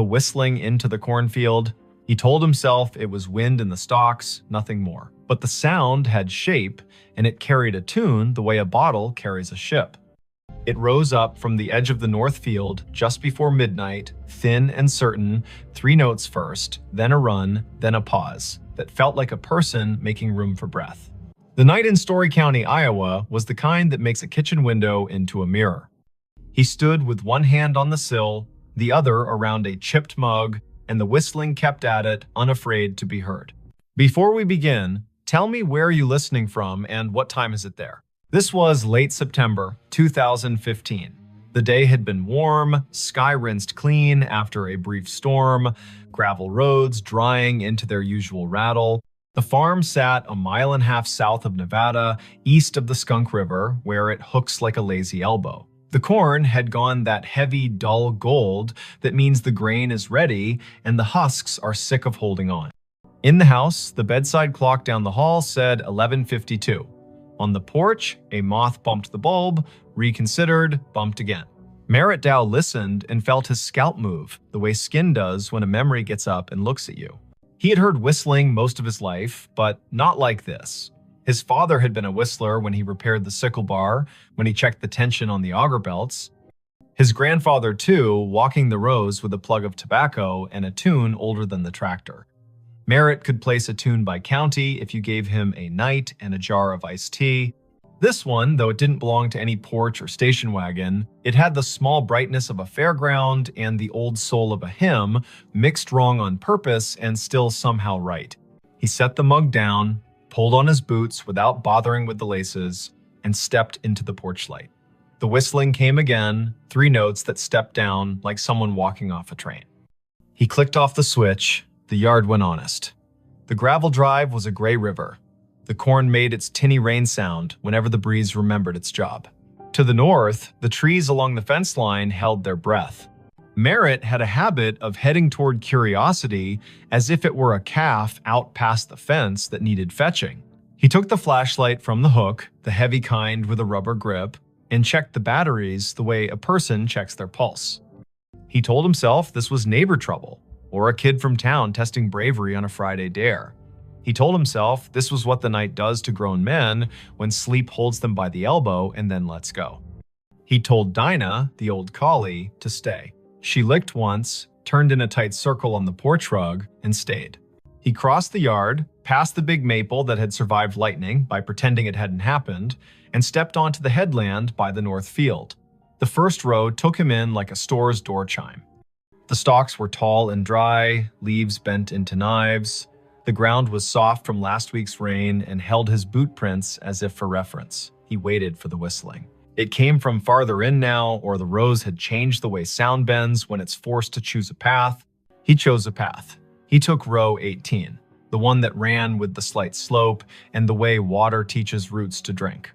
whistling into the cornfield. He told himself it was wind in the stalks, nothing more. But the sound had shape, and it carried a tune the way a bottle carries a ship. It rose up from the edge of the north field just before midnight, thin and certain, 3 notes first, then a run, then a pause, that felt like a person making room for breath. The night in Story County, Iowa, was the kind that makes a kitchen window into a mirror. He stood with one hand on the sill, the other around a chipped mug, and the whistling kept at it, unafraid to be heard. Before we begin, tell me where you're listening from and what time is it there? This was late September 2015. The day had been warm, sky rinsed clean after a brief storm, gravel roads drying into their usual rattle. The farm sat a mile and a half south of Nevada, east of the Skunk River, where it hooks like a lazy elbow. The corn had gone that heavy, dull gold that means the grain is ready and the husks are sick of holding on. In the house, the bedside clock down the hall said 11:52. On the porch, a moth bumped the bulb, reconsidered, bumped again. Merritt Dow listened and felt his scalp move, the way skin does when a memory gets up and looks at you. He had heard whistling most of his life, but not like this. His father had been a whistler when he repaired the sickle bar, when he checked the tension on the auger belts. His grandfather, too, walking the rows with a plug of tobacco and a tune older than the tractor. Merritt could place a tune by county if you gave him a night and a jar of iced tea. This one, though it didn't belong to any porch or station wagon, it had the small brightness of a fairground and the old soul of a hymn, mixed wrong on purpose and still somehow right. He set the mug down, pulled on his boots without bothering with the laces, and stepped into the porch light. The whistling came again, 3 notes that stepped down like someone walking off a train. He clicked off the switch. The yard went honest. The gravel drive was a gray river. The corn made its tinny rain sound whenever the breeze remembered its job. To the north, the trees along the fence line held their breath. Merritt had a habit of heading toward curiosity as if it were a calf out past the fence that needed fetching. He took the flashlight from the hook, the heavy kind with a rubber grip, and checked the batteries the way a person checks their pulse. He told himself this was neighbor trouble, or a kid from town testing bravery on a Friday dare. He told himself this was what the night does to grown men when sleep holds them by the elbow and then lets go. He told Dinah, the old collie, to stay. She licked once, turned in a tight circle on the porch rug, and stayed. He crossed the yard, past the big maple that had survived lightning by pretending it hadn't happened, and stepped onto the headland by the north field. The first row took him in like a store's door chime. The stalks were tall and dry, leaves bent into knives. The ground was soft from last week's rain and held his boot prints as if for reference. He waited for the whistling. It came from farther in now, or the rows had changed the way sound bends when it's forced to choose a path. He chose a path. He took row 18, the one that ran with the slight slope and the way water teaches roots to drink.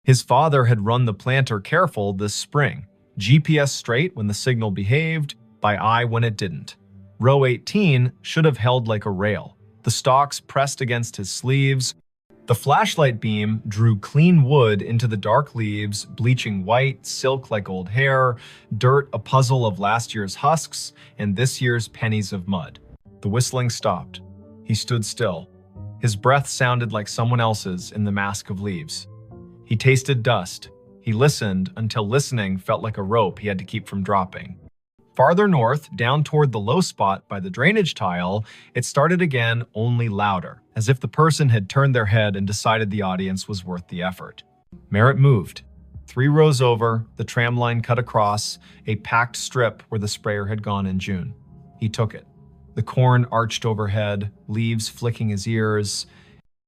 His father had run the planter careful this spring, GPS straight when the signal behaved, by eye when it didn't. Row 18 should have held like a rail. The stalks pressed against his sleeves. The flashlight beam drew clean wood into the dark leaves, bleaching white, silk like old hair, dirt a puzzle of last year's husks, and this year's pennies of mud. The whistling stopped. He stood still. His breath sounded like someone else's in the mask of leaves. He tasted dust. He listened until listening felt like a rope he had to keep from dropping. Farther north, down toward the low spot by the drainage tile, it started again, only louder, as if the person had turned their head and decided the audience was worth the effort. Merritt moved. 3 rows over, the tram line cut across, a packed strip where the sprayer had gone in June. He took it. The corn arched overhead, leaves flicking his ears.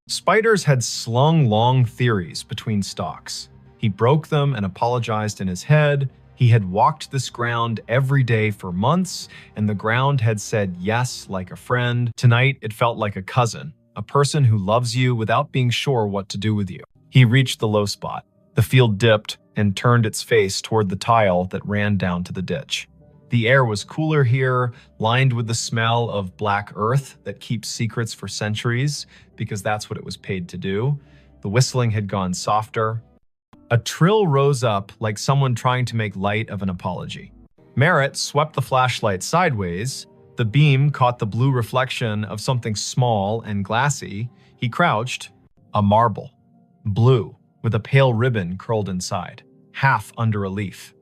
Spiders had slung long theories between stalks. He broke them and apologized in his head. He had walked this ground every day for months, and the ground had said yes like a friend. Tonight, it felt like a cousin, a person who loves you without being sure what to do with you. He reached the low spot. The field dipped and turned its face toward the tile that ran down to the ditch. The air was cooler here, lined with the smell of black earth that keeps secrets for centuries, because that's what it was paid to do. The whistling had gone softer. A trill rose up like someone trying to make light of an apology. Merritt swept the flashlight sideways. The beam caught the blue reflection of something small and glassy. He crouched. A marble. Blue, with a pale ribbon curled inside, half under a leaf.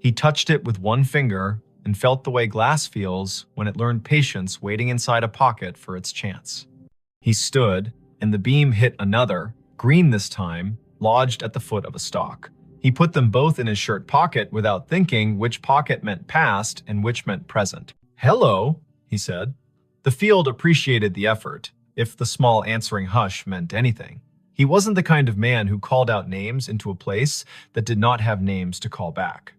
He touched it with one finger and felt the way glass feels when it learned patience waiting inside a pocket for its chance. He stood, and the beam hit another, green this time, lodged at the foot of a stalk. He put them both in his shirt pocket without thinking which pocket meant past and which meant present. "Hello," he said. The field appreciated the effort, if the small answering hush meant anything. He wasn't the kind of man who called out names into a place that did not have names to call back.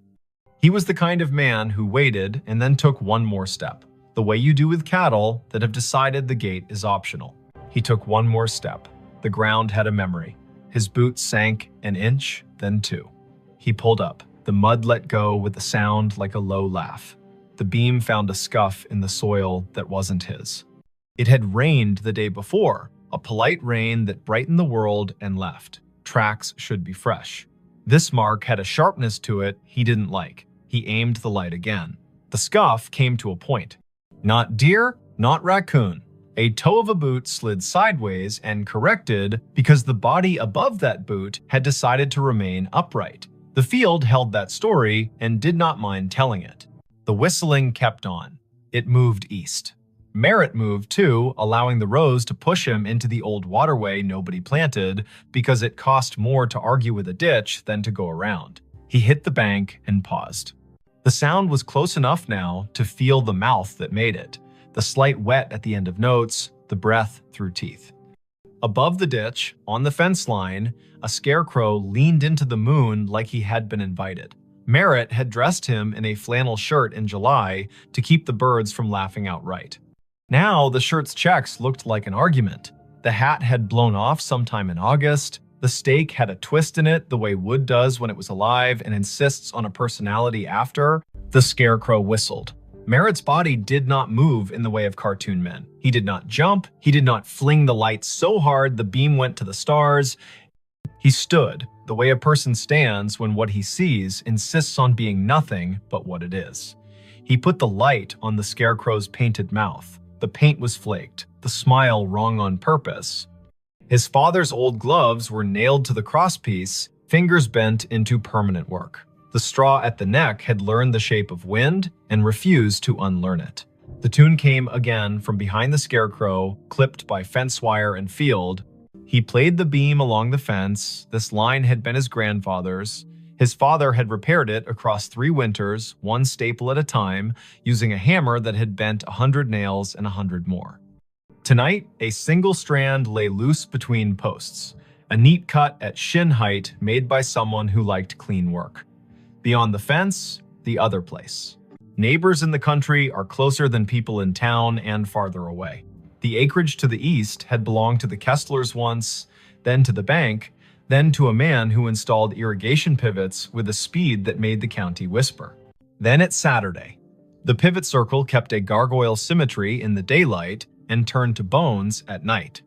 He was the kind of man who waited and then took one more step, the way you do with cattle that have decided the gate is optional. He took one more step. The ground had a memory. His boots sank an inch, then two. He pulled up. The mud let go with a sound like a low laugh. The beam found a scuff in the soil that wasn't his. It had rained the day before, a polite rain that brightened the world and left. Tracks should be fresh. This mark had a sharpness to it he didn't like. He aimed the light again. The scuff came to a point. Not deer, not raccoon. A toe of a boot slid sideways and corrected because the body above that boot had decided to remain upright. The field held that story and did not mind telling it. The whistling kept on. It moved east. Merritt moved too, allowing the rows to push him into the old waterway nobody planted because it cost more to argue with a ditch than to go around. He hit the bank and paused. The sound was close enough now to feel the mouth that made it, the slight wet at the end of notes, the breath through teeth. Above the ditch, on the fence line, a scarecrow leaned into the moon like he had been invited. Merritt had dressed him in a flannel shirt in July to keep the birds from laughing outright. Now the shirt's checks looked like an argument. The hat had blown off sometime in August. The steak had a twist in it the way wood does when it was alive and insists on a personality after. The scarecrow whistled. Merritt's body did not move in the way of cartoon men. He did not jump. He did not fling the lights so hard the beam went to the stars. He stood, the way a person stands when what he sees insists on being nothing but what it is. He put the light on the scarecrow's painted mouth. The paint was flaked, the smile wrong on purpose. His father's old gloves were nailed to the crosspiece, fingers bent into permanent work. The straw at the neck had learned the shape of wind and refused to unlearn it. The tune came again from behind the scarecrow, clipped by fence wire and field. He played the beam along the fence. This line had been his grandfather's. His father had repaired it across 3 winters, one staple at a time, using a hammer that had bent 100 nails and 100 more. Tonight, a single strand lay loose between posts, a neat cut at shin height made by someone who liked clean work. Beyond the fence, the other place. Neighbors in the country are closer than people in town and farther away. The acreage to the east had belonged to the Kesslers once, then to the bank, then to a man who installed irrigation pivots with a speed that made the county whisper. Then it's Saturday. The pivot circle kept a gargoyle symmetry in the daylight and turned to bones at night.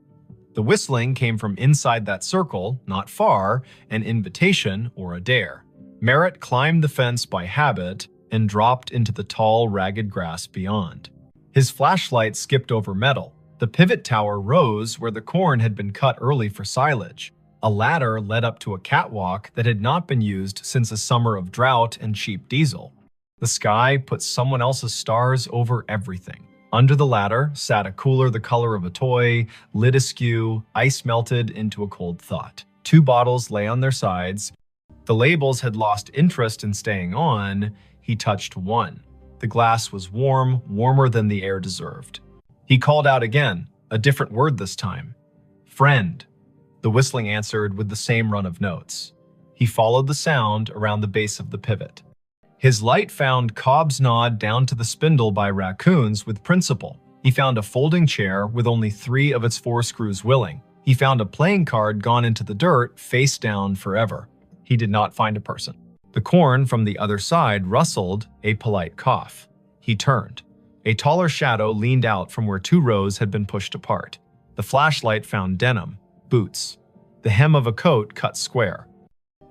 The whistling came from inside that circle, not far, an invitation or a dare. Merritt climbed the fence by habit and dropped into the tall, ragged grass beyond. His flashlight skipped over metal. The pivot tower rose where the corn had been cut early for silage. A ladder led up to a catwalk that had not been used since a summer of drought and cheap diesel. The sky put someone else's stars over everything. Under the ladder sat a cooler the color of a toy, lid askew, ice melted into a cold thought. 2 bottles lay on their sides. The labels had lost interest in staying on. He touched one. The glass was warm, warmer than the air deserved. He called out again, a different word this time. "Friend." The whistling answered with the same run of notes. He followed the sound around the base of the pivot. His light found Cobb's nod down to the spindle by raccoons with principle. He found a folding chair with only 3 of its 4 screws willing. He found a playing card gone into the dirt, face down forever. He did not find a person. The corn from the other side rustled, a polite cough. He turned. A taller shadow leaned out from where 2 rows had been pushed apart. The flashlight found denim. Boots. The hem of a coat cut square.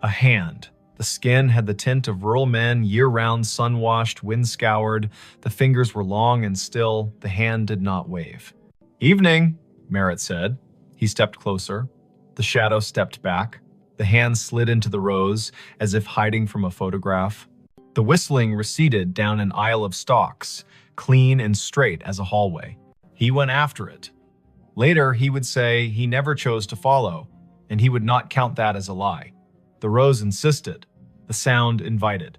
A hand. The skin had the tint of rural men, year-round, sun-washed, wind-scoured. The fingers were long and still. The hand did not wave. "Evening," Merritt said. He stepped closer. The shadow stepped back. The hand slid into the rose, as if hiding from a photograph. The whistling receded down an aisle of stalks, clean and straight as a hallway. He went after it. Later, he would say he never chose to follow, and he would not count that as a lie. The rose insisted. The sound invited.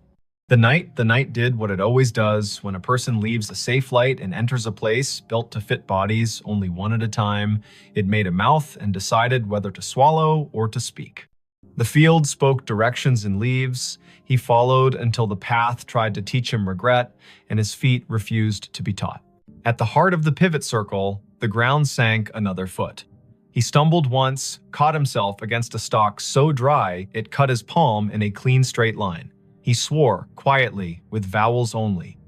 The night did what it always does when a person leaves a safe light and enters a place built to fit bodies only one at a time. It made a mouth and decided whether to swallow or to speak. The field spoke directions in leaves. He followed until the path tried to teach him regret, and his feet refused to be taught. At the heart of the pivot circle, the ground sank another foot. He stumbled once, caught himself against a stalk so dry it cut his palm in a clean straight line. He swore, quietly, with vowels only.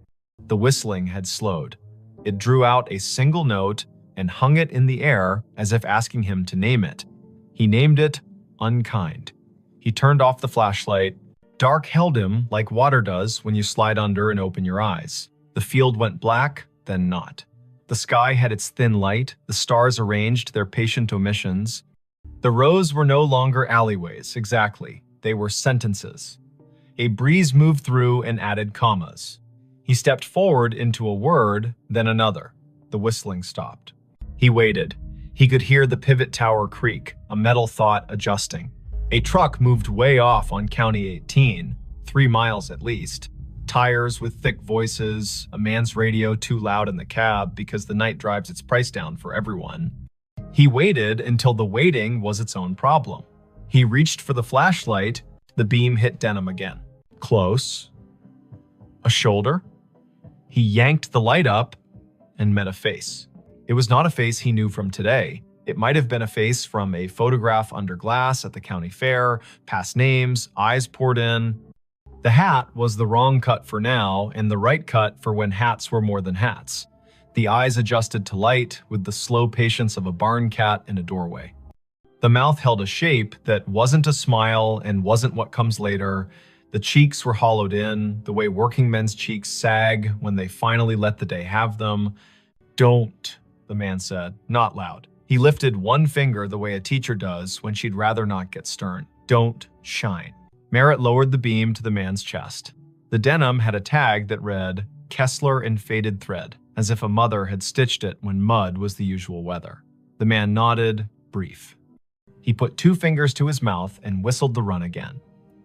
The whistling had slowed. It drew out a single note and hung it in the air as if asking him to name it. He named it Unkind. He turned off the flashlight. Dark held him like water does when you slide under and open your eyes. The field went black, then not. The sky had its thin light, the stars arranged their patient omissions. The rows were no longer alleyways, exactly. They were sentences. A breeze moved through and added commas. He stepped forward into a word, then another. The whistling stopped. He waited. He could hear the pivot tower creak, a metal thought adjusting. A truck moved way off on County 18, 3 miles at least. Tires with thick voices, a man's radio too loud in the cab because the night drives its price down for everyone. He waited until the waiting was its own problem. He reached for the flashlight. The beam hit denim again. Close. A shoulder. He yanked the light up and met a face. It was not a face he knew from today. It might have been a face from a photograph under glass at the county fair, past names, eyes poured in. The hat was the wrong cut for now and the right cut for when hats were more than hats. The eyes adjusted to light with the slow patience of a barn cat in a doorway. The mouth held a shape that wasn't a smile and wasn't what comes later. The cheeks were hollowed in, the way working men's cheeks sag when they finally let the day have them. "Don't," the man said, not loud. He lifted one finger the way a teacher does when she'd rather not get stern. "Don't shine." Merritt lowered the beam to the man's chest. The denim had a tag that read, "Kessler in faded thread," as if a mother had stitched it when mud was the usual weather. The man nodded, brief. He put 2 fingers to his mouth and whistled the run again.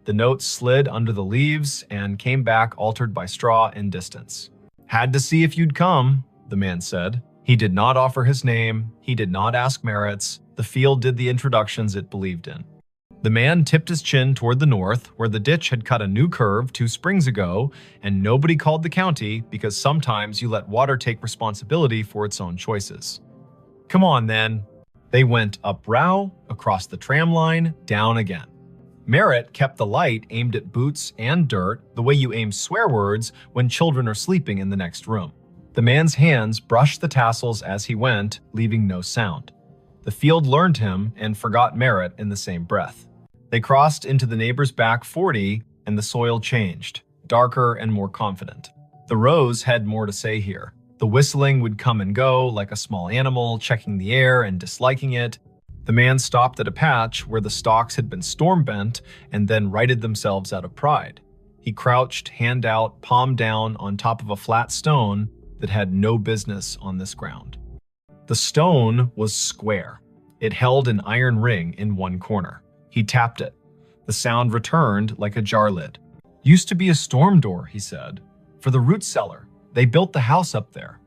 The note slid under the leaves and came back altered by straw and distance. "Had to see if you'd come," the man said. He did not offer his name. He did not ask Merritt's. The field did the introductions it believed in. The man tipped his chin toward the north, where the ditch had cut a new curve 2 springs ago, and nobody called the county because sometimes you let water take responsibility for its own choices. "Come on, then." They went up Row, across the tram line, down again. Merritt kept the light aimed at boots and dirt, the way you aim swear words when children are sleeping in the next room. The man's hands brushed the tassels as he went, leaving no sound. The field learned him and forgot Merritt in the same breath. They crossed into the neighbor's back 40, and the soil changed, darker and more confident. The rows had more to say here. The whistling would come and go like a small animal, checking the air and disliking it. The man stopped at a patch where the stalks had been storm-bent and then righted themselves out of pride. He crouched, hand out, palm down on top of a flat stone that had no business on this ground. The stone was square. It held an iron ring in one corner. He tapped it. The sound returned like a jar lid. "Used to be a storm door," he said. "For the root cellar. They built the house up there."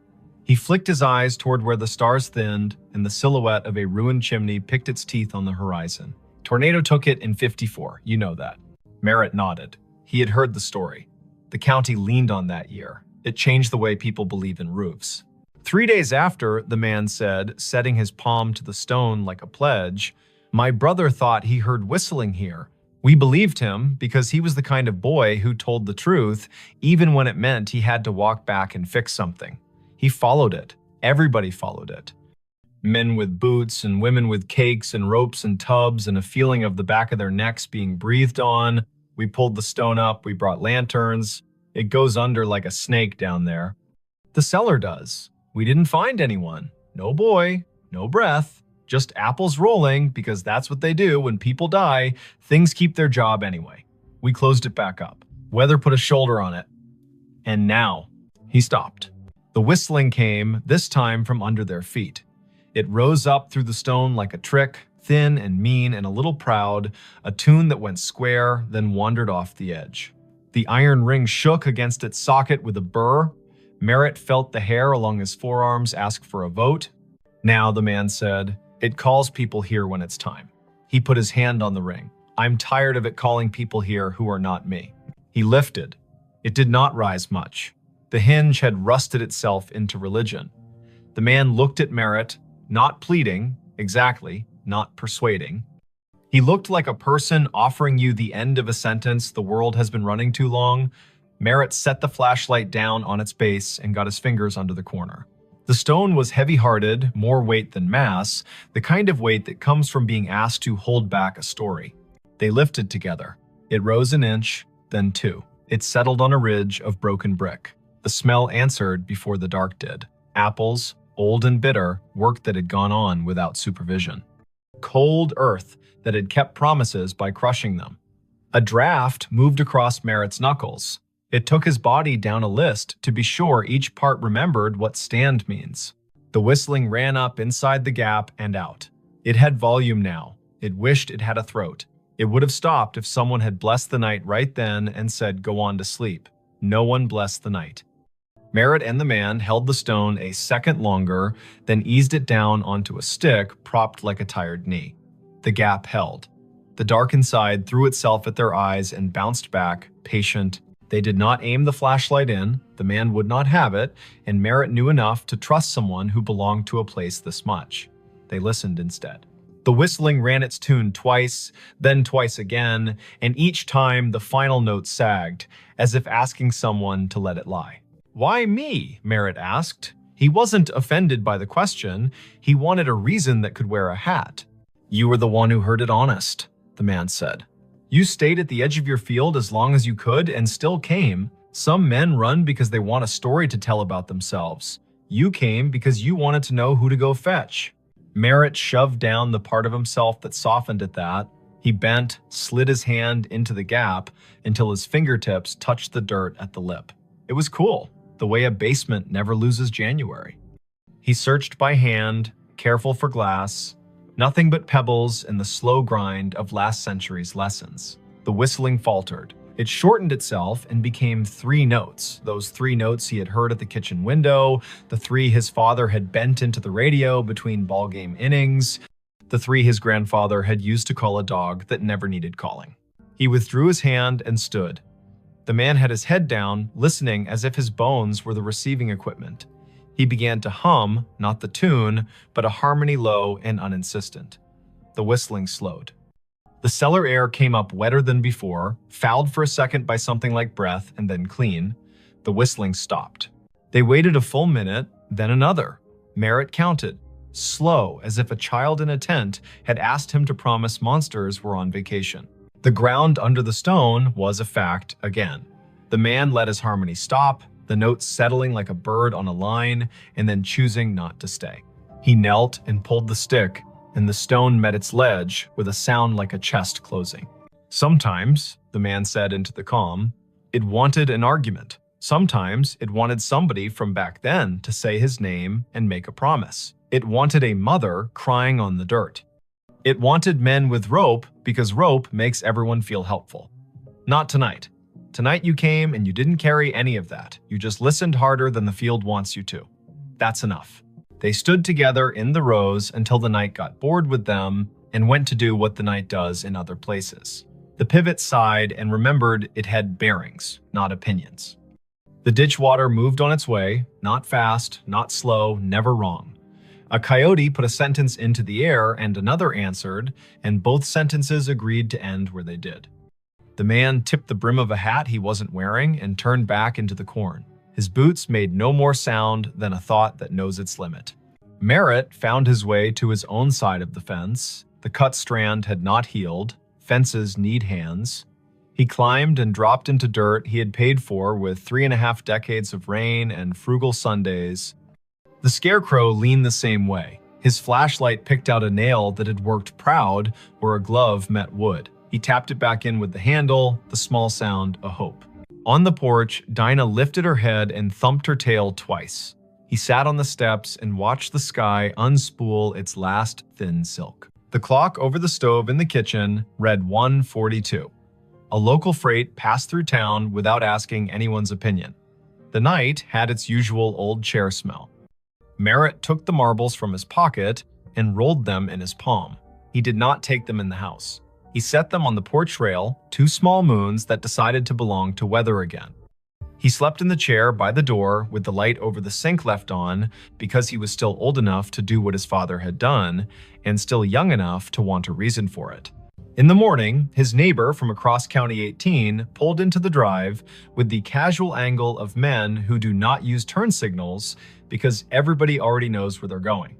He flicked his eyes toward where the stars thinned and the silhouette of a ruined chimney picked its teeth on the horizon. "Tornado took it in '54, you know that." Merritt nodded. He had heard the story. The county leaned on that year. It changed the way people believe in roofs. 3 days after, the man said, setting his palm to the stone like a pledge, "My brother thought he heard whistling here. We believed him because he was the kind of boy who told the truth, even when it meant he had to walk back and fix something. He followed it. Everybody followed it. Men with boots and women with cakes and ropes and tubs and a feeling of the back of their necks being breathed on. We pulled the stone up, we brought lanterns. It goes under like a snake down there. The cellar does. We didn't find anyone. No boy, no breath. Just apples rolling, because that's what they do when people die. Things keep their job anyway. We closed it back up. Weather put a shoulder on it. And now, he stopped. The whistling came, this time from under their feet. It rose up through the stone like a trick, thin and mean and a little proud, a tune that went square, then wandered off the edge. The iron ring shook against its socket with a burr. Merritt felt the hair along his forearms ask for a vote. Now, the man said, it calls people here when it's time. He put his hand on the ring. I'm tired of it calling people here who are not me. He lifted. It did not rise much. The hinge had rusted itself into religion. The man looked at Merritt, not pleading, exactly, not persuading. He looked like a person offering you the end of a sentence the world has been running too long. Merritt set the flashlight down on its base and got his fingers under the corner. The stone was heavy-hearted, more weight than mass, the kind of weight that comes from being asked to hold back a story. They lifted together. It rose an inch, then two. It settled on a ridge of broken brick. The smell answered before the dark did. Apples, old and bitter, work that had gone on without supervision. Cold earth that had kept promises by crushing them. A draft moved across Merritt's knuckles. It took his body down a list to be sure each part remembered what stand means. The whistling ran up inside the gap and out. It had volume now. It wished it had a throat. It would have stopped if someone had blessed the night right then and said, go on to sleep. No one blessed the night. Merritt and the man held the stone a second longer, then eased it down onto a stick propped like a tired knee. The gap held. The dark inside threw itself at their eyes and bounced back, patient. They did not aim the flashlight in, the man would not have it, and Merritt knew enough to trust someone who belonged to a place this much. They listened instead. The whistling ran its tune twice, then twice again, and each time the final note sagged, as if asking someone to let it lie. Why me? Merritt asked. He wasn't offended by the question. He wanted a reason that could wear a hat. You were the one who heard it honest, the man said. You stayed at the edge of your field as long as you could and still came. Some men run because they want a story to tell about themselves. You came because you wanted to know who to go fetch. Merritt shoved down the part of himself that softened at that. He bent, slid his hand into the gap until his fingertips touched the dirt at the lip. It was cool, the way a basement never loses January. He searched by hand, careful for glass, nothing but pebbles and the slow grind of last century's lessons. The whistling faltered. It shortened itself and became 3 notes, those 3 notes he had heard at the kitchen window, the 3 his father had bent into the radio between ballgame innings, the 3 his grandfather had used to call a dog that never needed calling. He withdrew his hand and stood. The man had his head down, listening as if his bones were the receiving equipment. He began to hum, not the tune, but a harmony low and uninsistent. The whistling slowed. The cellar air came up wetter than before, fouled for a second by something like breath, and then clean. The whistling stopped. They waited a full minute, then another. Merritt counted, slow, as if a child in a tent had asked him to promise monsters were on vacation. The ground under the stone was a fact again. The man let his harmony stop, the notes settling like a bird on a line, and then choosing not to stay. He knelt and pulled the stick, and the stone met its ledge with a sound like a chest closing. Sometimes, the man said into the calm, it wanted an argument. Sometimes it wanted somebody from back then to say his name and make a promise. It wanted a mother crying on the dirt. It wanted men with rope because rope makes everyone feel helpful. Not tonight. Tonight you came and you didn't carry any of that. You just listened harder than the field wants you to. That's enough. They stood together in the rows until the night got bored with them and went to do what the night does in other places. The pivot sighed and remembered it had bearings, not opinions. The ditch water moved on its way, not fast, not slow, never wrong. A coyote put a sentence into the air and another answered, and both sentences agreed to end where they did. The man tipped the brim of a hat he wasn't wearing and turned back into the corn. His boots made no more sound than a thought that knows its limit. Merritt found his way to his own side of the fence. The cut strand had not healed. Fences need hands. He climbed and dropped into dirt he had paid for with 3.5 decades of rain and frugal Sundays. The scarecrow leaned the same way. His flashlight picked out a nail that had worked proud where a glove met wood. He tapped it back in with the handle, the small sound a hope. On the porch, Dinah lifted her head and thumped her tail twice. He sat on the steps and watched the sky unspool its last thin silk. The clock over the stove in the kitchen read 1:42. A local freight passed through town without asking anyone's opinion. The night had its usual old chair smell. Merritt took the marbles from his pocket and rolled them in his palm. He did not take them in the house. He set them on the porch rail, 2 small moons that decided to belong to weather again. He slept in the chair by the door with the light over the sink left on because he was still old enough to do what his father had done and still young enough to want a reason for it. In the morning, his neighbor from across County 18 pulled into the drive with the casual angle of men who do not use turn signals because everybody already knows where they're going.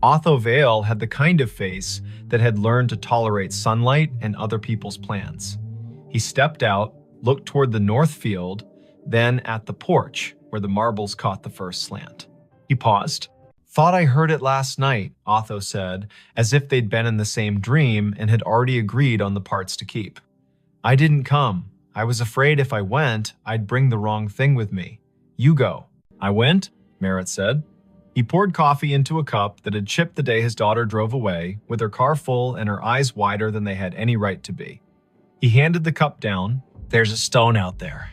Otho Vale had the kind of face that had learned to tolerate sunlight and other people's plans. He stepped out, looked toward the north field, then at the porch where the marbles caught the first slant. He paused. "Thought I heard it last night," Otho said, as if they'd been in the same dream and had already agreed on the parts to keep. "I didn't come. I was afraid if I went, I'd bring the wrong thing with me. You go." "I went," Merritt said. He poured coffee into a cup that had chipped the day his daughter drove away, with her car full and her eyes wider than they had any right to be. He handed the cup down. "There's a stone out there.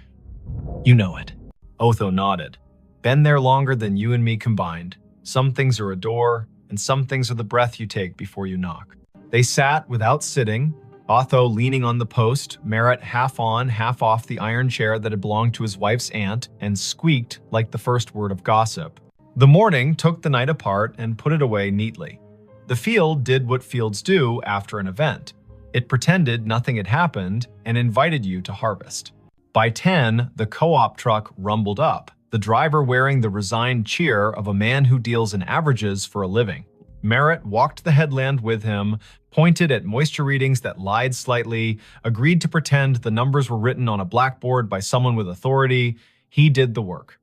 You know it." Otho nodded. "Been there longer than you and me combined. Some things are a door, and some things are the breath you take before you knock." They sat without sitting, Otho leaning on the post, Merritt half on, half off the iron chair that had belonged to his wife's aunt, and squeaked like the first word of gossip. The morning took the night apart and put it away neatly. The field did what fields do after an event. It pretended nothing had happened and invited you to harvest. By 10, the co-op truck rumbled up, the driver wearing the resigned cheer of a man who deals in averages for a living. Merritt walked the headland with him, pointed at moisture readings that lied slightly, agreed to pretend the numbers were written on a blackboard by someone with authority. He did the work.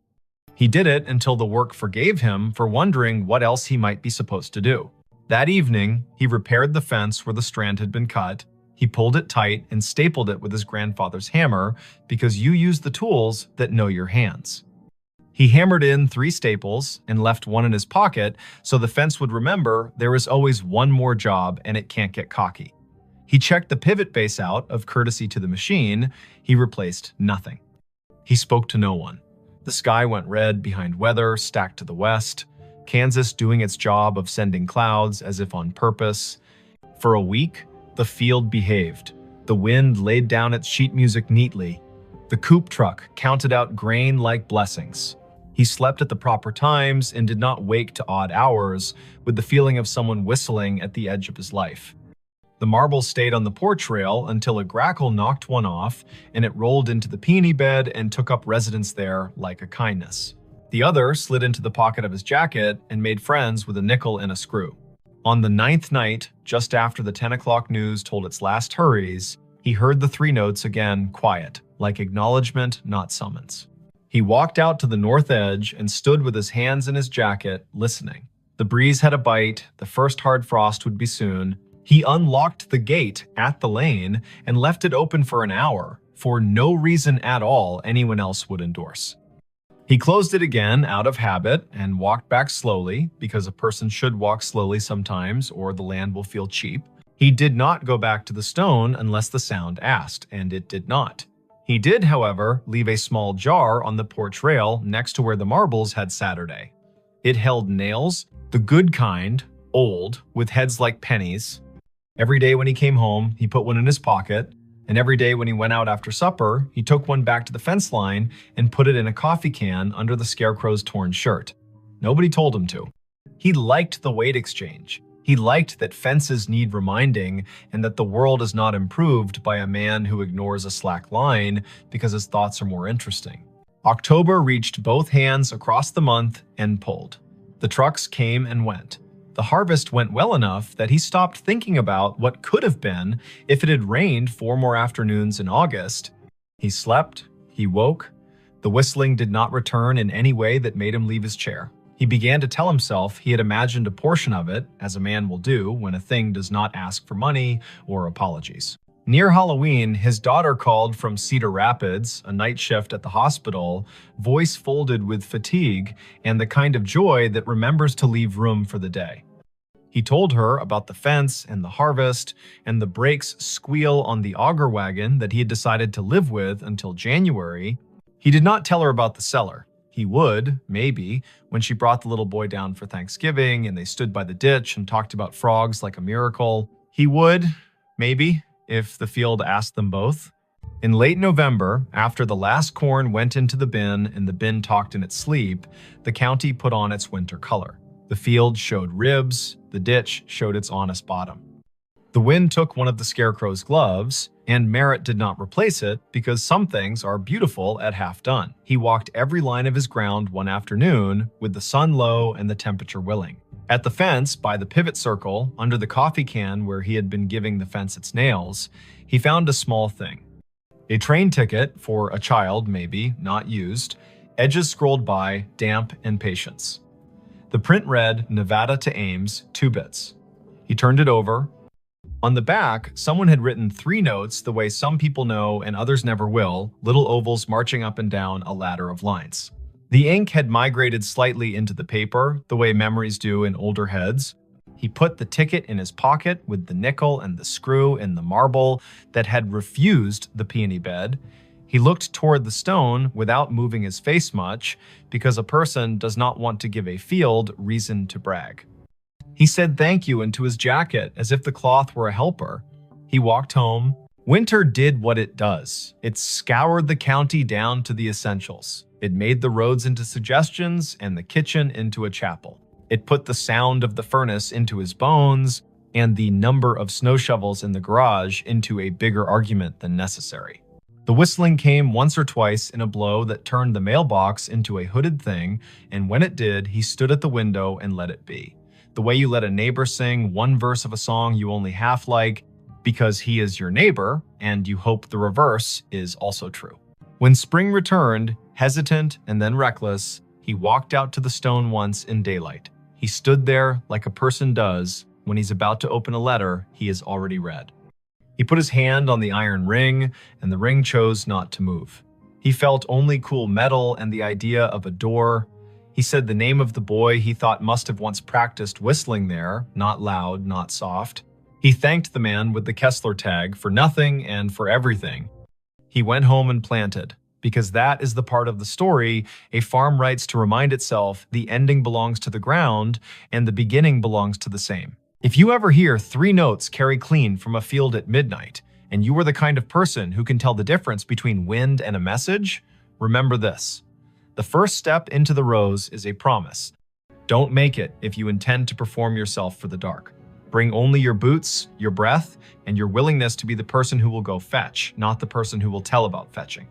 He did it until the work forgave him for wondering what else he might be supposed to do. That evening, he repaired the fence where the strand had been cut. He pulled it tight and stapled it with his grandfather's hammer because you use the tools that know your hands. He hammered in 3 staples and left one in his pocket so the fence would remember there is always one more job and it can't get cocky. He checked the pivot base out of courtesy to the machine. He replaced nothing. He spoke to no one. The sky went red behind weather stacked to the west, Kansas doing its job of sending clouds as if on purpose. For a week, the field behaved. The wind laid down its sheet music neatly. The coupe truck counted out grain like blessings. He slept at the proper times and did not wake to odd hours with the feeling of someone whistling at the edge of his life. The marbles stayed on the porch rail until a grackle knocked one off and it rolled into the peony bed and took up residence there like a kindness. The other slid into the pocket of his jacket and made friends with a nickel and a screw. On the 9th night, just after the 10 o'clock news told its last hurries, he heard the 3 notes again quiet, like acknowledgement, not summons. He walked out to the north edge and stood with his hands in his jacket, listening. The breeze had a bite, the first hard frost would be soon. He unlocked the gate at the lane and left it open for an hour, for no reason at all anyone else would endorse. He closed it again out of habit and walked back slowly, because a person should walk slowly sometimes or the land will feel cheap. He did not go back to the stone unless the sound asked, and it did not. He did, however, leave a small jar on the porch rail next to where the marbles had Saturday. It held nails, the good kind, old, with heads like pennies. Every day when he came home, he put one in his pocket, and every day when he went out after supper, he took one back to the fence line and put it in a coffee can under the scarecrow's torn shirt. Nobody told him to. He liked the weight exchange. He liked that fences need reminding and that the world is not improved by a man who ignores a slack line because his thoughts are more interesting. October reached both hands across the month and pulled. The trucks came and went. The harvest went well enough that he stopped thinking about what could have been if it had rained 4 more afternoons in August. He slept, he woke. The whistling did not return in any way that made him leave his chair. He began to tell himself he had imagined a portion of it, as a man will do when a thing does not ask for money or apologies. Near Halloween, his daughter called from Cedar Rapids, a night shift at the hospital, voice folded with fatigue and the kind of joy that remembers to leave room for the day. He told her about the fence and the harvest and the brakes squeal on the auger wagon that he had decided to live with until January. He did not tell her about the cellar. He would, maybe, when she brought the little boy down for Thanksgiving and they stood by the ditch and talked about frogs like a miracle. He would, maybe, if the field asked them both. In late November, after the last corn went into the bin and the bin talked in its sleep, the county put on its winter color. The field showed ribs, the ditch showed its honest bottom. The wind took one of the scarecrow's gloves, and Merritt did not replace it because some things are beautiful at half done. He walked every line of his ground one afternoon with the sun low and the temperature willing. At the fence, by the pivot circle, under the coffee can where he had been giving the fence its nails, he found a small thing. A train ticket for a child, maybe, not used, edges scrolled by, damp and patience. The print read, Nevada to Ames, 2 bits. He turned it over. On the back, someone had written 3 notes the way some people know and others never will, little ovals marching up and down a ladder of lines. The ink had migrated slightly into the paper, the way memories do in older heads. He put the ticket in his pocket with the nickel and the screw and the marble that had refused the peony bed. He looked toward the stone without moving his face much, because a person does not want to give a field reason to brag. He said thank you into his jacket as if the cloth were a helper. He walked home. Winter did what it does. It scoured the county down to the essentials. It made the roads into suggestions and the kitchen into a chapel. It put the sound of the furnace into his bones and the number of snow shovels in the garage into a bigger argument than necessary. The whistling came once or twice in a blow that turned the mailbox into a hooded thing, and when it did, he stood at the window and let it be. The way you let a neighbor sing one verse of a song you only half like because he is your neighbor, and you hope the reverse is also true. When spring returned, hesitant and then reckless, he walked out to the stone once in daylight. He stood there like a person does when he's about to open a letter he has already read. He put his hand on the iron ring, and the ring chose not to move. He felt only cool metal and the idea of a door. He said the name of the boy he thought must have once practiced whistling there, not loud, not soft. He thanked the man with the Kessler tag for nothing and for everything. He went home and planted, because that is the part of the story a farm writes to remind itself the ending belongs to the ground and the beginning belongs to the same. If you ever hear 3 notes carry clean from a field at midnight, and you are the kind of person who can tell the difference between wind and a message, remember this. The first step into the rose is a promise. Don't make it if you intend to perform yourself for the dark. Bring only your boots, your breath, and your willingness to be the person who will go fetch, not the person who will tell about fetching.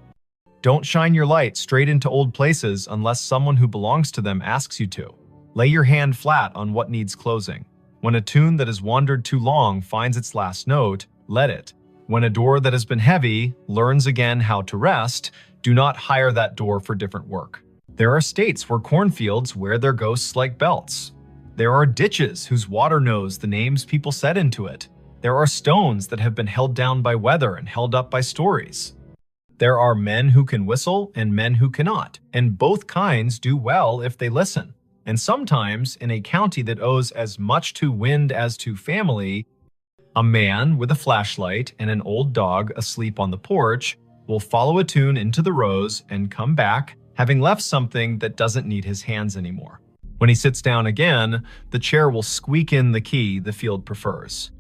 Don't shine your light straight into old places unless someone who belongs to them asks you to. Lay your hand flat on what needs closing. When a tune that has wandered too long finds its last note, let it. When a door that has been heavy learns again how to rest, do not hire that door for different work. There are states where cornfields wear their ghosts like belts. There are ditches whose water knows the names people set into it. There are stones that have been held down by weather and held up by stories. There are men who can whistle and men who cannot, and both kinds do well if they listen. And sometimes, in a county that owes as much to wind as to family, a man with a flashlight and an old dog asleep on the porch will follow a tune into the rose and come back, having left something that doesn't need his hands anymore. When he sits down again, the chair will squeak in the key the field prefers.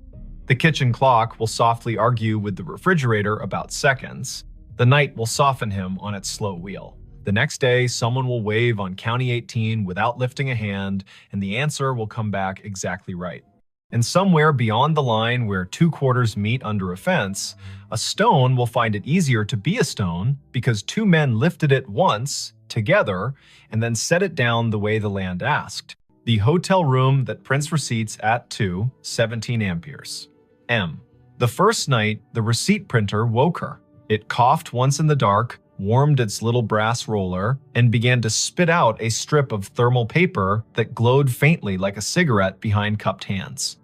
The kitchen clock will softly argue with the refrigerator about seconds. The night will soften him on its slow wheel. The next day, someone will wave on County 18 without lifting a hand, and the answer will come back exactly right. And somewhere beyond the line where 2 quarters meet under a fence, a stone will find it easier to be a stone because 2 men lifted it once, together, and then set it down the way the land asked. The hotel room that prints receipts at 17 amperes. M. The first night, the receipt printer woke her. It coughed once in the dark, warmed its little brass roller, and began to spit out a strip of thermal paper that glowed faintly like a cigarette behind cupped hands.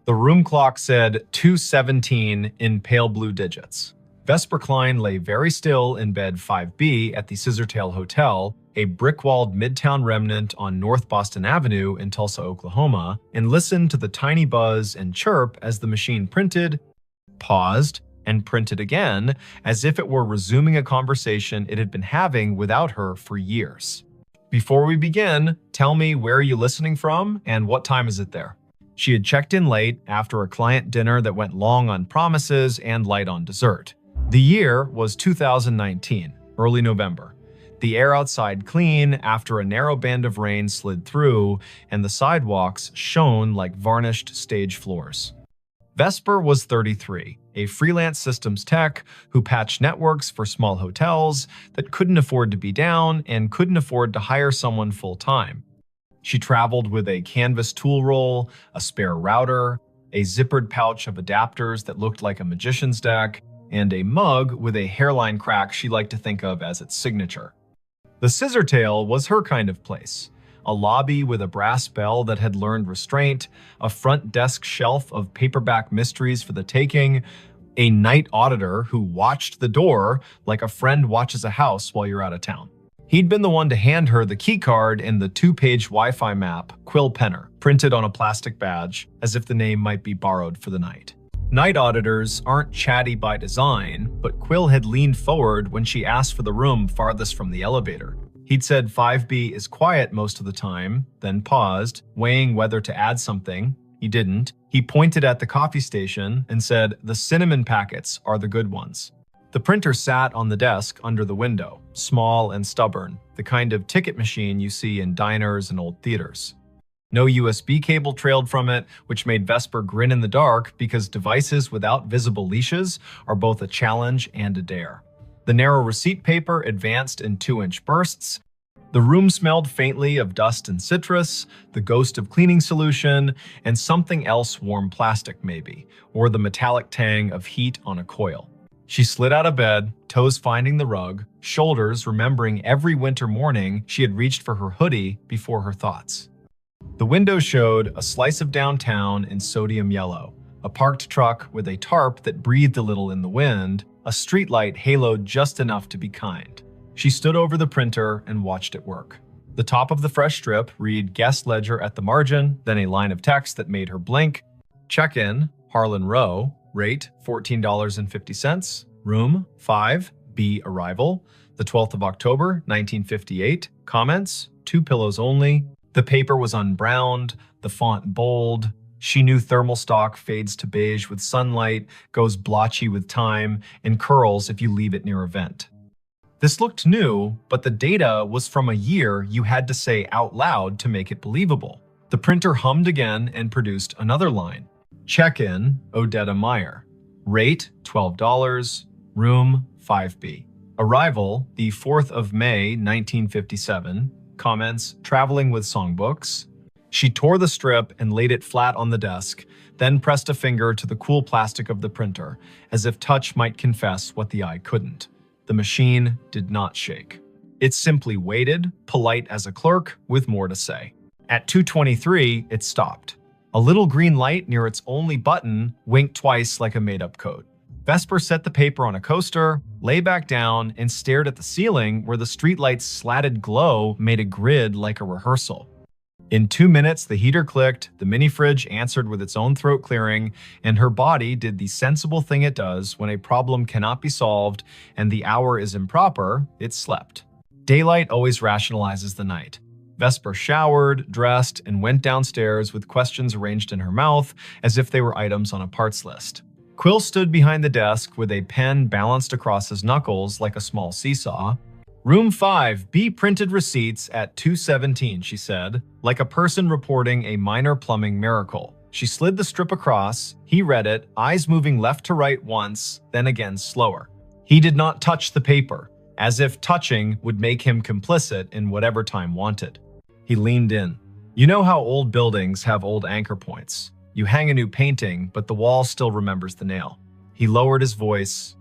The room clock said 2:17 in pale blue digits. Vesper Klein lay very still in bed 5B at the Scissortail Hotel, a brick-walled midtown remnant on North Boston Avenue in Tulsa, Oklahoma, and listened to the tiny buzz and chirp as the machine printed, paused, and printed again, as if it were resuming a conversation it had been having without her for years. Before we begin, tell me where are you listening from and what time is it there? She had checked in late after a client dinner that went long on promises and light on dessert. The year was 2019, early November. The air outside clean after a narrow band of rain slid through, and the sidewalks shone like varnished stage floors. Vesper was 33, a freelance systems tech who patched networks for small hotels that couldn't afford to be down and couldn't afford to hire someone full-time. She traveled with a canvas tool roll, a spare router, a zippered pouch of adapters that looked like a magician's deck, and a mug with a hairline crack she liked to think of as its signature. The Scissortail was her kind of place. A lobby with a brass bell that had learned restraint, a front desk shelf of paperback mysteries for the taking, a night auditor who watched the door like a friend watches a house while you're out of town. He'd been the one to hand her the key card and the 2-page Wi-Fi map, Quill Penner, printed on a plastic badge, as if the name might be borrowed for the night. Night auditors aren't chatty by design, but Quill had leaned forward when she asked for the room farthest from the elevator. He'd said 5B is quiet most of the time, then paused, weighing whether to add something. He didn't. He pointed at the coffee station and said, "The cinnamon packets are the good ones." The printer sat on the desk under the window, small and stubborn, the kind of ticket machine you see in diners and old theaters. No USB cable trailed from it, which made Vesper grin in the dark because devices without visible leashes are both a challenge and a dare. The narrow receipt paper advanced in 2-inch bursts. The room smelled faintly of dust and citrus, the ghost of cleaning solution, and something else warm plastic maybe, or the metallic tang of heat on a coil. She slid out of bed, toes finding the rug, shoulders remembering every winter morning she had reached for her hoodie before her thoughts. The window showed a slice of downtown in sodium yellow, a parked truck with a tarp that breathed a little in the wind, a streetlight haloed just enough to be kind. She stood over the printer and watched it work. The top of the fresh strip read guest ledger at the margin, then a line of text that made her blink. Check-in, Harlan Row, rate $14.50, room 5B arrival, the 12th of October, 1958, comments, 2 pillows only. The paper was unbrowned, the font bold. She knew thermal stock fades to beige with sunlight, goes blotchy with time, and curls if you leave it near a vent. This looked new, but the data was from a year you had to say out loud to make it believable. The printer hummed again and produced another line. Check-in, Odetta Meyer. Rate, $12, room 5B. Arrival, the 4th of May, 1957. Comments, traveling with songbooks. She tore the strip and laid it flat on the desk, then pressed a finger to the cool plastic of the printer, as if touch might confess what the eye couldn't. The machine did not shake. It simply waited, polite as a clerk, with more to say. At 2:23, it stopped. A little green light near its only button winked twice like a made-up code. Vesper set the paper on a coaster, lay back down, and stared at the ceiling where the streetlight's slatted glow made a grid like a rehearsal. In 2 minutes, the heater clicked, the mini-fridge answered with its own throat clearing, and her body did the sensible thing it does when a problem cannot be solved and the hour is improper, it slept. Daylight always rationalizes the night. Vesper showered, dressed, and went downstairs with questions arranged in her mouth as if they were items on a parts list. Quill stood behind the desk with a pen balanced across his knuckles like a small seesaw. Room 5B printed receipts at 2:17, she said, like a person reporting a minor plumbing miracle. She slid the strip across, he read it, eyes moving left to right once, then again slower. He did not touch the paper, as if touching would make him complicit in whatever time wanted. He leaned in. You know how old buildings have old anchor points. You hang a new painting, but the wall still remembers the nail. He lowered his voice.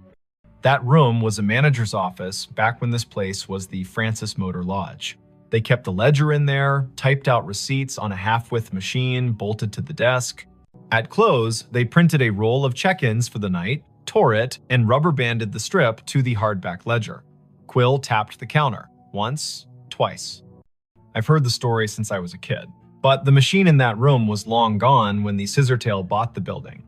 That room was a manager's office back when this place was the Francis Motor Lodge. They kept a ledger in there, typed out receipts on a half-width machine bolted to the desk. At close, they printed a roll of check-ins for the night, tore it, and rubber-banded the strip to the hardback ledger. Quill tapped the counter. Once, twice. I've heard the story since I was a kid, but the machine in that room was long gone when the Scissortail bought the building.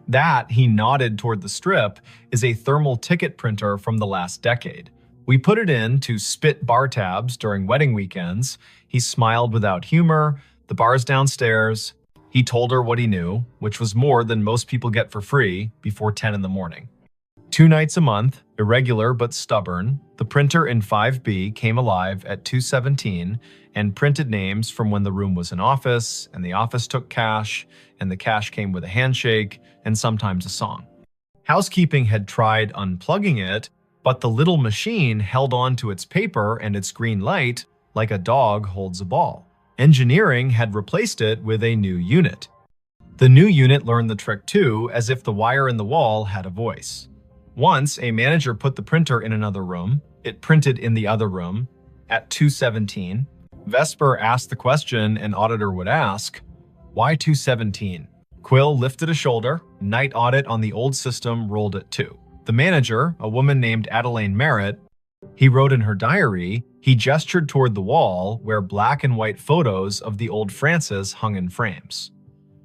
That, he nodded toward the strip, is a thermal ticket printer from the last decade. We put it in to spit bar tabs during wedding weekends. He smiled without humor. The bar's downstairs. He told her what he knew, which was more than most people get for free before 10 in the morning. 2 nights a month, irregular but stubborn, the printer in 5B came alive at 2:17 and printed names from when the room was an office, and the office took cash, and the cash came with a handshake, and sometimes a song. Housekeeping had tried unplugging it, but the little machine held on to its paper and its green light like a dog holds a ball. Engineering had replaced it with a new unit. The new unit learned the trick too, as if the wire in the wall had a voice. Once, a manager put the printer in another room. It printed in the other room. At 2:17, Vesper asked the question an auditor would ask, "Why 2:17?" Quill lifted a shoulder. Night audit on the old system rolled at 2. The manager, a woman named Adelaine Merritt, he wrote in her diary, he gestured toward the wall where black and white photos of the old Francis hung in frames.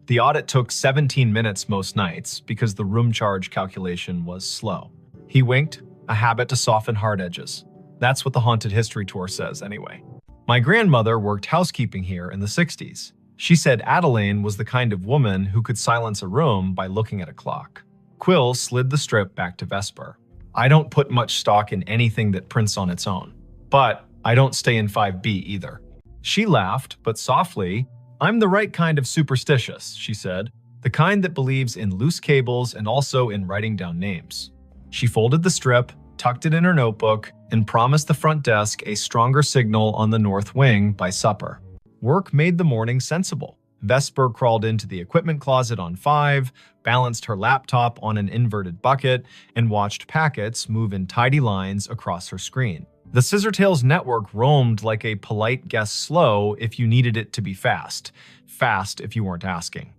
The audit took 17 minutes most nights because the room charge calculation was slow. He winked, a habit to soften hard edges. That's what the Haunted History Tour says anyway. My grandmother worked housekeeping here in the 60s. She said Adelaine was the kind of woman who could silence a room by looking at a clock. Quill slid the strip back to Vesper. I don't put much stock in anything that prints on its own. But I don't stay in 5B either. She laughed, but softly. I'm the right kind of superstitious, she said. The kind that believes in loose cables and also in writing down names. She folded the strip, tucked it in her notebook, and promised the front desk a stronger signal on the north wing by supper. Work made the morning sensible. Vesper crawled into the equipment closet on 5, balanced her laptop on an inverted bucket, and watched packets move in tidy lines across her screen. The Scissortails network roamed like a polite guess slow if you needed it to be fast. Fast if you weren't asking.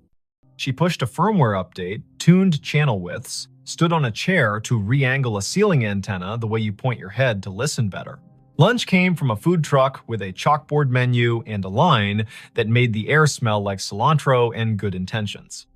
She pushed a firmware update, tuned channel widths, stood on a chair to re-angle a ceiling antenna the way you point your head to listen better. Lunch came from a food truck with a chalkboard menu and a line that made the air smell like cilantro and good intentions.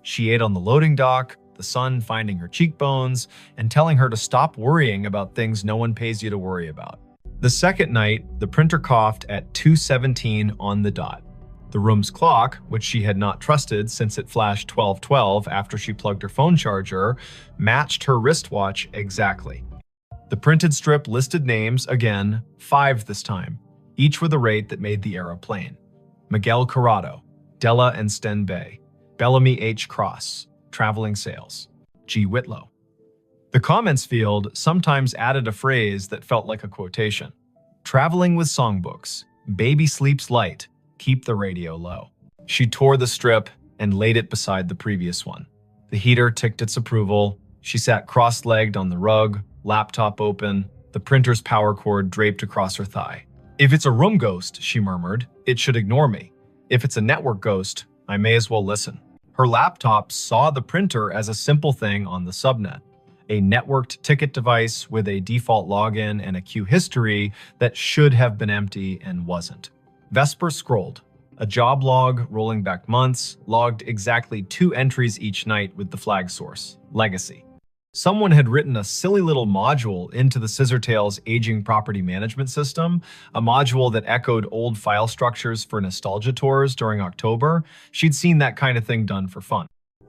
She ate on the loading dock, the sun finding her cheekbones and telling her to stop worrying about things no one pays you to worry about. The second night, the printer coughed at 2:17 on the dot. The room's clock, which she had not trusted since it flashed 12:12 after she plugged her phone charger, matched her wristwatch exactly. The printed strip listed names again, 5 this time, each with a rate that made the era plain. Miguel Corrado, Della and Sten Bay, Bellamy H. Cross, Traveling Sales, G. Whitlow. The comments field sometimes added a phrase that felt like a quotation. Traveling with songbooks, baby sleeps light, keep the radio low. She tore the strip and laid it beside the previous one. The heater ticked its approval. She sat cross-legged on the rug, laptop open, the printer's power cord draped across her thigh. If it's a room ghost, she murmured, it should ignore me. If it's a network ghost, I may as well listen. Her laptop saw the printer as a simple thing on the subnet, a networked ticket device with a default login and a queue history that should have been empty and wasn't. Vesper scrolled. A job log rolling back months logged exactly 2 entries each night with the flag source, Legacy. Someone had written a silly little module into the Scissortails aging property management system, a module that echoed old file structures for nostalgia tours during October. She'd seen that kind of thing done for fun.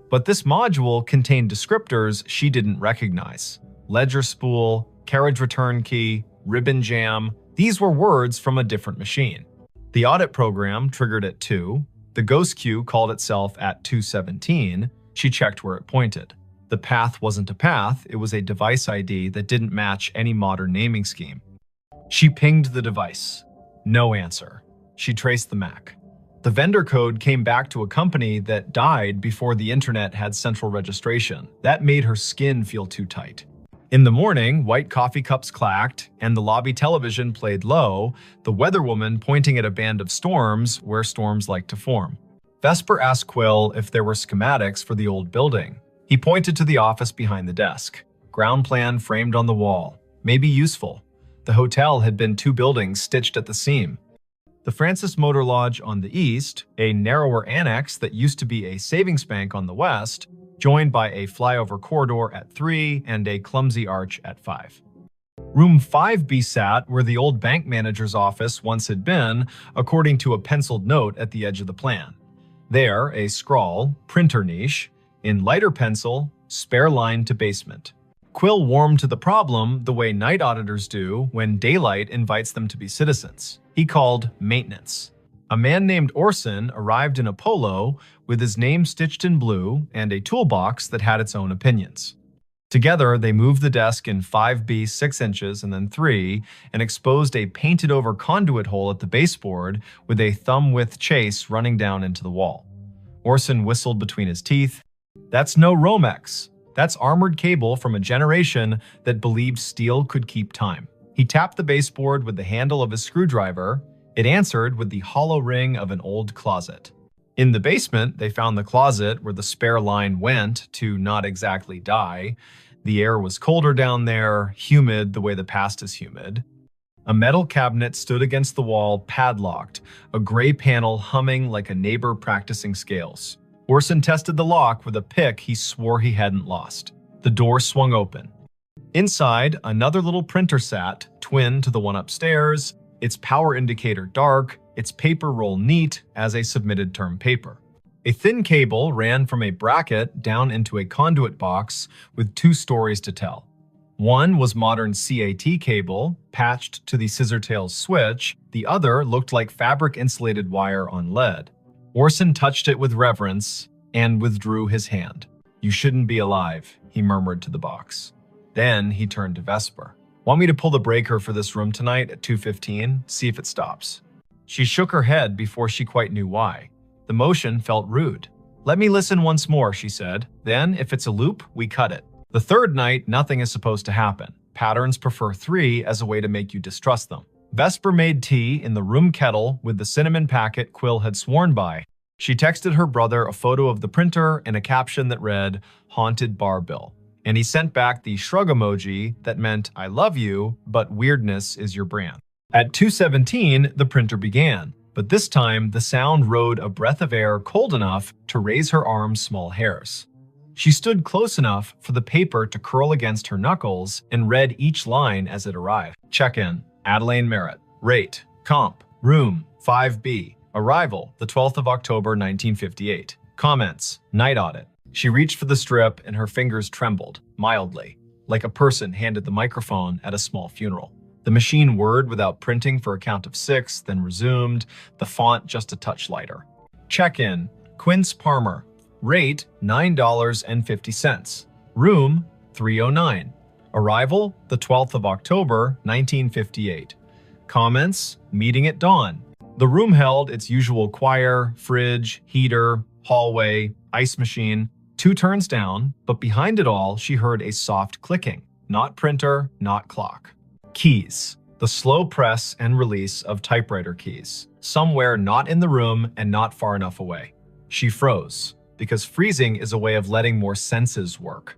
But this module contained descriptors she didn't recognize. Ledger spool, carriage return key, ribbon jam. These were words from a different machine. The audit program triggered at 2. The ghost queue called itself at 2:17. She checked where it pointed. The path wasn't a path, it was a device ID that didn't match any modern naming scheme. She pinged the device. No answer. She traced the MAC. The vendor code came back to a company that died before the internet had central registration. That made her skin feel too tight. In the morning, white coffee cups clacked, and the lobby television played low, the weather woman pointing at a band of storms where storms like to form. Vesper asked Quill if there were schematics for the old building. He pointed to the office behind the desk. Ground plan framed on the wall. Maybe useful. The hotel had been 2 buildings stitched at the seam. The Francis Motor Lodge on the east, a narrower annex that used to be a savings bank on the west, joined by a flyover corridor at 3 and a clumsy arch at 5. Room 5B sat where the old bank manager's office once had been, according to a penciled note at the edge of the plan. There, a scrawl, printer niche, in lighter pencil, spare line to basement. Quill warmed to the problem the way night auditors do when daylight invites them to be citizens. He called maintenance. A man named Orson arrived in a polo with his name stitched in blue and a toolbox that had its own opinions. Together, they moved the desk in 5B 6 inches and then 3 and exposed a painted-over conduit hole at the baseboard with a thumb-width chase running down into the wall. Orson whistled between his teeth. "That's no Romex. That's armored cable from a generation that believed steel could keep time." He tapped the baseboard with the handle of his screwdriver. It answered with the hollow ring of an old closet. In the basement, they found the closet where the spare line went to not exactly die. The air was colder down there, humid the way the past is humid. A metal cabinet stood against the wall, padlocked, a gray panel humming like a neighbor practicing scales. Orson tested the lock with a pick he swore he hadn't lost. The door swung open. Inside, another little printer sat, twin to the one upstairs, its power indicator dark, its paper roll neat as a submitted term paper. A thin cable ran from a bracket down into a conduit box with 2 stories to tell. One was modern CAT cable, patched to the scissortails switch. The other looked like fabric-insulated wire on lead. Orson touched it with reverence and withdrew his hand. "You shouldn't be alive," he murmured to the box. Then he turned to Vesper. "Want me to pull the breaker for this room tonight at 2:15? See if it stops." She shook her head before she quite knew why. The motion felt rude. "Let me listen once more," she said. "Then, if it's a loop, we cut it." The third night, nothing is supposed to happen. Patterns prefer 3 as a way to make you distrust them. Vesper made tea in the room kettle with the cinnamon packet Quill had sworn by. She texted her brother a photo of the printer and a caption that read, "Haunted Bar Bill." And he sent back the shrug emoji that meant, "I love you, but weirdness is your brand." At 2:17, the printer began, but this time the sound rode a breath of air cold enough to raise her arm's small hairs. She stood close enough for the paper to curl against her knuckles and read each line as it arrived. Check-in, Adelaine Merritt. Rate, comp, room, 5B. Arrival, the 12th of October, 1958. Comments, night audit. She reached for the strip and her fingers trembled, mildly, like a person handed the microphone at a small funeral. The machine whirred without printing for a count of 6, then resumed, the font just a touch lighter. Check-in, Quince Palmer. Rate, $9.50. Room, 309. Arrival, the 12th of October, 1958. Comments, meeting at dawn. The room held its usual choir, fridge, heater, hallway, ice machine. 2 turns down, but behind it all, she heard a soft clicking. Not printer, not clock. Keys. The slow press and release of typewriter keys. Somewhere not in the room and not far enough away. She froze, because freezing is a way of letting more senses work.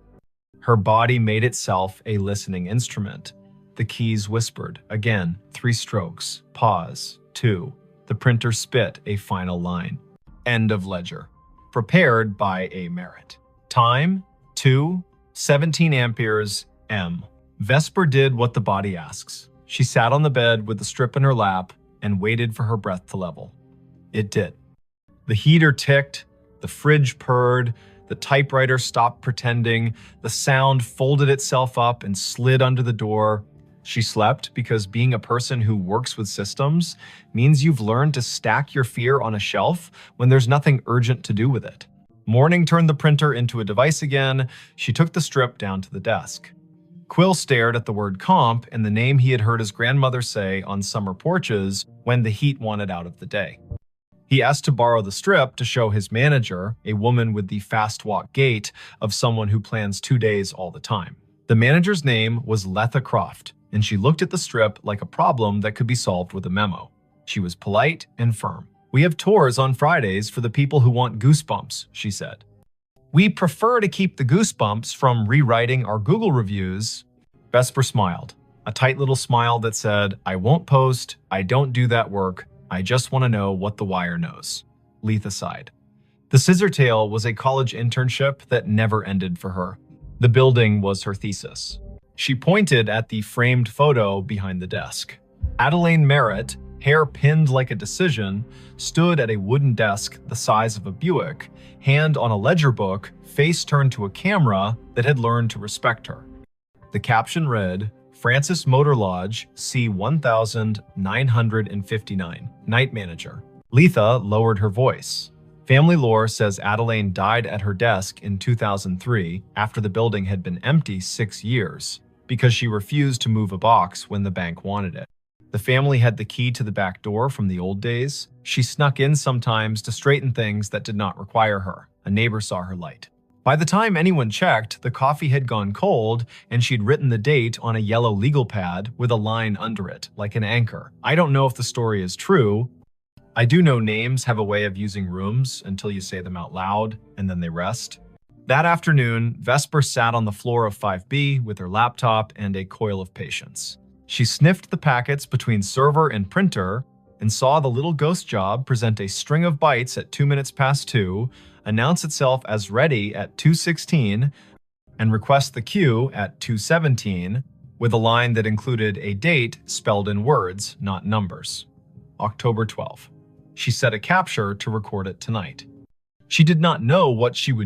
Her body made itself a listening instrument. The keys whispered. Again, 3 strokes. Pause. 2. The printer spit a final line. End of ledger. Prepared by A. Merritt. Time, 2:17 amperes, M. Vesper did what the body asks. She sat on the bed with the strip in her lap and waited for her breath to level. It did. The heater ticked, the fridge purred, the typewriter stopped pretending, the sound folded itself up and slid under the door. She slept because being a person who works with systems means you've learned to stack your fear on a shelf when there's nothing urgent to do with it. Morning turned the printer into a device again. She took the strip down to the desk. Quill stared at the word comp and the name he had heard his grandmother say on summer porches when the heat wanted out of the day. He asked to borrow the strip to show his manager, a woman with the fast walk gait of someone who plans 2 days all the time. The manager's name was Letha Croft, and she looked at the strip like a problem that could be solved with a memo. She was polite and firm. "We have tours on Fridays for the people who want goosebumps," she said. "We prefer to keep the goosebumps from rewriting our Google reviews." Vesper smiled, a tight little smile that said, "I won't post, I don't do that work, I just want to know what the wire knows." Letha sighed. The Scissortail was a college internship that never ended for her. The building was her thesis. She pointed at the framed photo behind the desk. Adelaine Merritt, hair pinned like a decision, stood at a wooden desk the size of a Buick, hand on a ledger book, face turned to a camera that had learned to respect her. The caption read, "Francis Motor Lodge, C1959, Night Manager." Letha lowered her voice. Family lore says Adelaine died at her desk in 2003 after the building had been empty 6 years because she refused to move a box when the bank wanted it. The family had the key to the back door from the old days. She snuck in sometimes to straighten things that did not require her. A neighbor saw her light. By the time anyone checked, the coffee had gone cold and she'd written the date on a yellow legal pad with a line under it, like an anchor. I don't know if the story is true. I do know names have a way of using rooms until you say them out loud and then they rest. That afternoon, Vesper sat on the floor of 5B with her laptop and a coil of patience. She sniffed the packets between server and printer and saw the little ghost job present a string of bytes at 2 minutes past 2, announce itself as ready at 2:16, and request the queue at 2:17 with a line that included a date spelled in words, not numbers. October 12. She set a capture to record it tonight. She did not know what she would